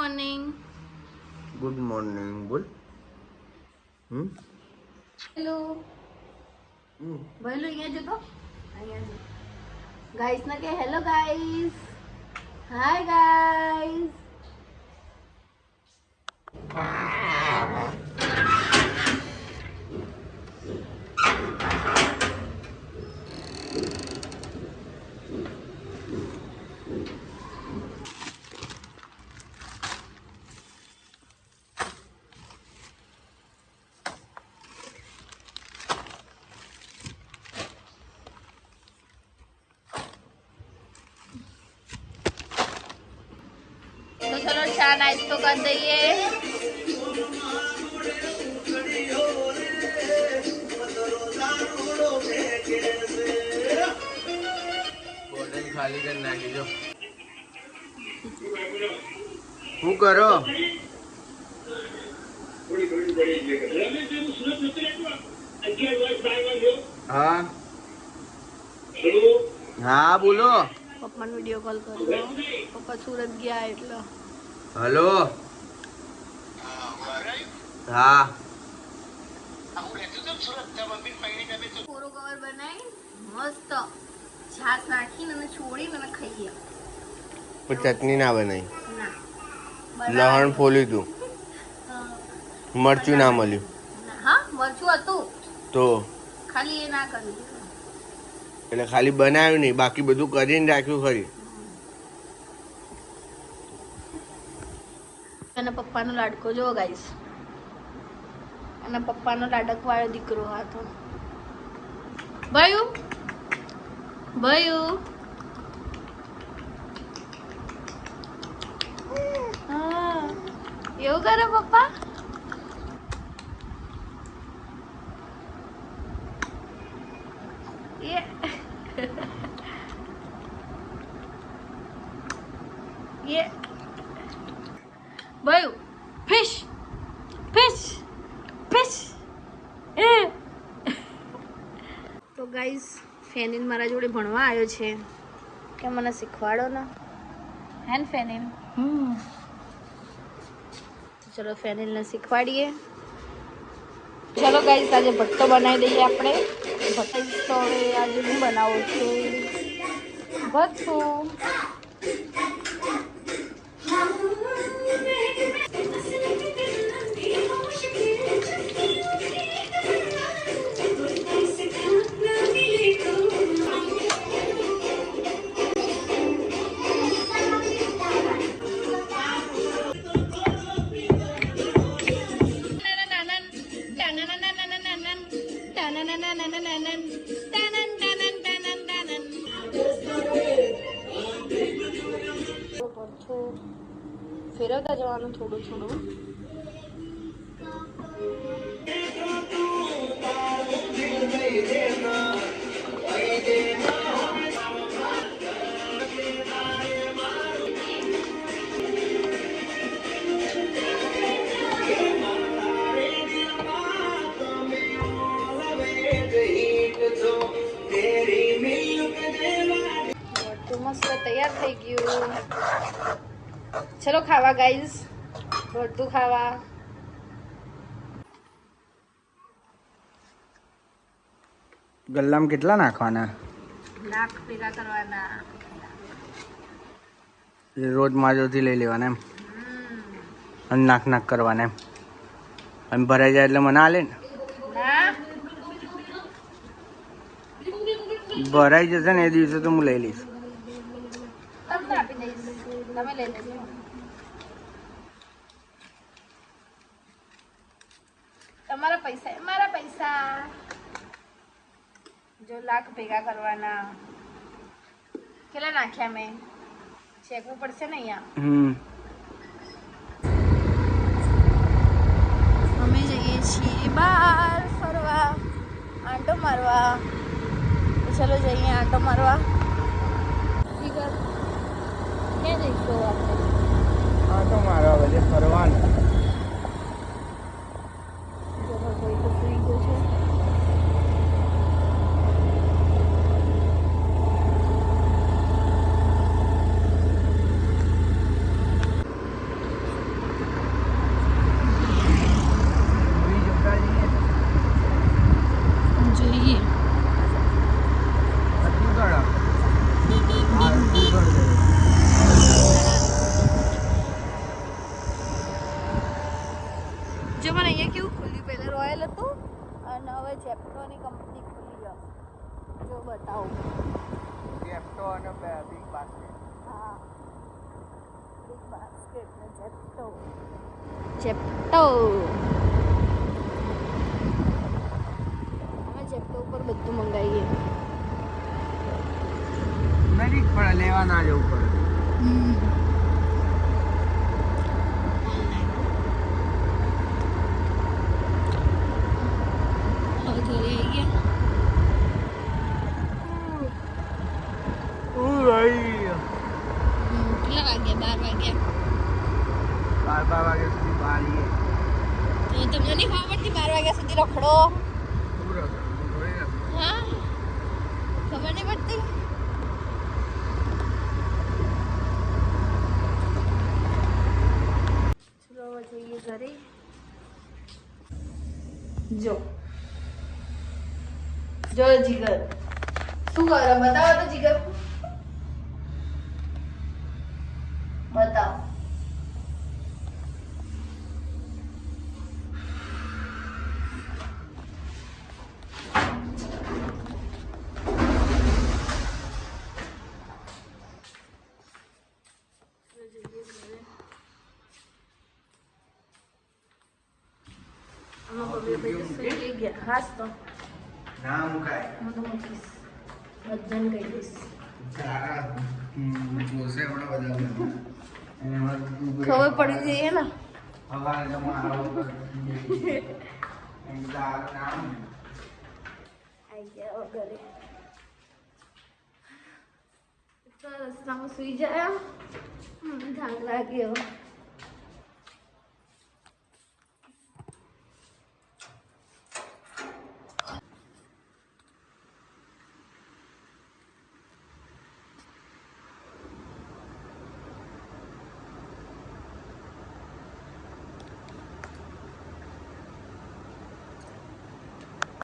Morning. Good morning. બોલ. Hello. ભઈલો અહીંયા જો તો. અહીંયા જો. ગાઈસ ને કે હેલો ગાઈસ. Hi guys. तो चलो चाय नाश्तो कर दइए. બોટલ ખાલી કરી નાખી જો. શું કરો? હા હા બોલો. પપ્પાનો વિડિયો કોલ કર્યો. પપ્પા સુરત ગયા એટલે. હલો. હા કોરો કવર બનાવી મસ્ત છાશ નાખીને અને છોડીને અને ખાઈએ. પણ ચટણી ના બનાવી. ના લહણ ફોલ્યું તું, મરચું ના મળ્યું હા મરચું હતું તો ખાલી એ ના કર્યું. એટલે ખાલી બનાવ્યું નહીં, બાકી બધું કરીને રાખ્યું ખરી. અને પપ્પાનો લાડકો જો ગાઈસ, અને પપ્પાનો લાડક વાળો દીકરો આ તો ભયું ભયું. હા એવું કરે પપ્પા. એ એ ભયું ફિશ ફિશ ફિશ. એ તો ગાઈસ ફેનિન મારા જોડે ભણવા આવ્યો છે કે મને શીખવાડો ને હેન ફેનિન. તો ચલો ફેનિલને શીખવાડીએ. ચલો ગાઈસ આજે ભટ્ટો બનાવી દઈએ આપણે. ભટ્ટો તો હવે આજે હું બનાવું છું ભટ્ટું. ફેરવતા જવાનું થોડું થોડું. મસ્ત તૈયાર થઈ ગયું. ચલો ખાવા ગાઈઝ, ભરતું ખાવા. ગલ્લામાં કેટલા નાખવાના? નાક ભેગા કરવાના. રોજ માજોથી લઈ લેવાના એમ, અને નાક નાક કરવાના એમ, અને ભરાઈ જાય એટલે મને આલે ને. ના ભરાઈ જશે ને એ દિવસે તો હું લઈ લઈશ. તમને આપી દઈશ, તમે લઈ લેજો. તમારા પૈસા મારા પૈસા. જો લાખ ભેગા કરવાના. કેટલા નાખ્યા મેં ચેકવું પડશે ને અહીંયા. અમે જઈએ છીએ બહાર ફરવા, આંટો મારવા. ચલો જઈએ આંટો મારવા. ક્યાં જઈશું આપણે? આંટો મારવા બધે ફરવાનું. કોઈ તો સુઈ ગયો છે. અને હવે જેપ્ટોની કંપની ખુલી ગયો જો બતાવું જેપ્ટો અને બિગ બાસ્કેટ. હા બિગ બાસ્કેટ ને જેપ્ટો જેપ્ટો અમે જેપ્ટો ઉપર બધું મંગાવીએ નજીક પડે લેવા ના જવું પડે. કેટલા વાગ્યા 12 વાગ્યા 12 વાગ્યા સુધી બારીએ. તો તમને નહીં ખબર પડતી 12 વાગ્યા સુધી રખડો હા ખબર નહીં પડતી ચલો હવે જઈએ ઘરે જો જીગર શું કરે બતાવો તો જીગર બતાવો ખાસ તો ના મુકાય. હું તો મૂકીશ બધાને કહી દઈશ જોશે હમણાં બધા. ખબર પડી જઈએ ને હવારે તમે આવો તો આવી ગયા ઘરે રસ્તામાં સુઈ જાય થાક લાગ્યો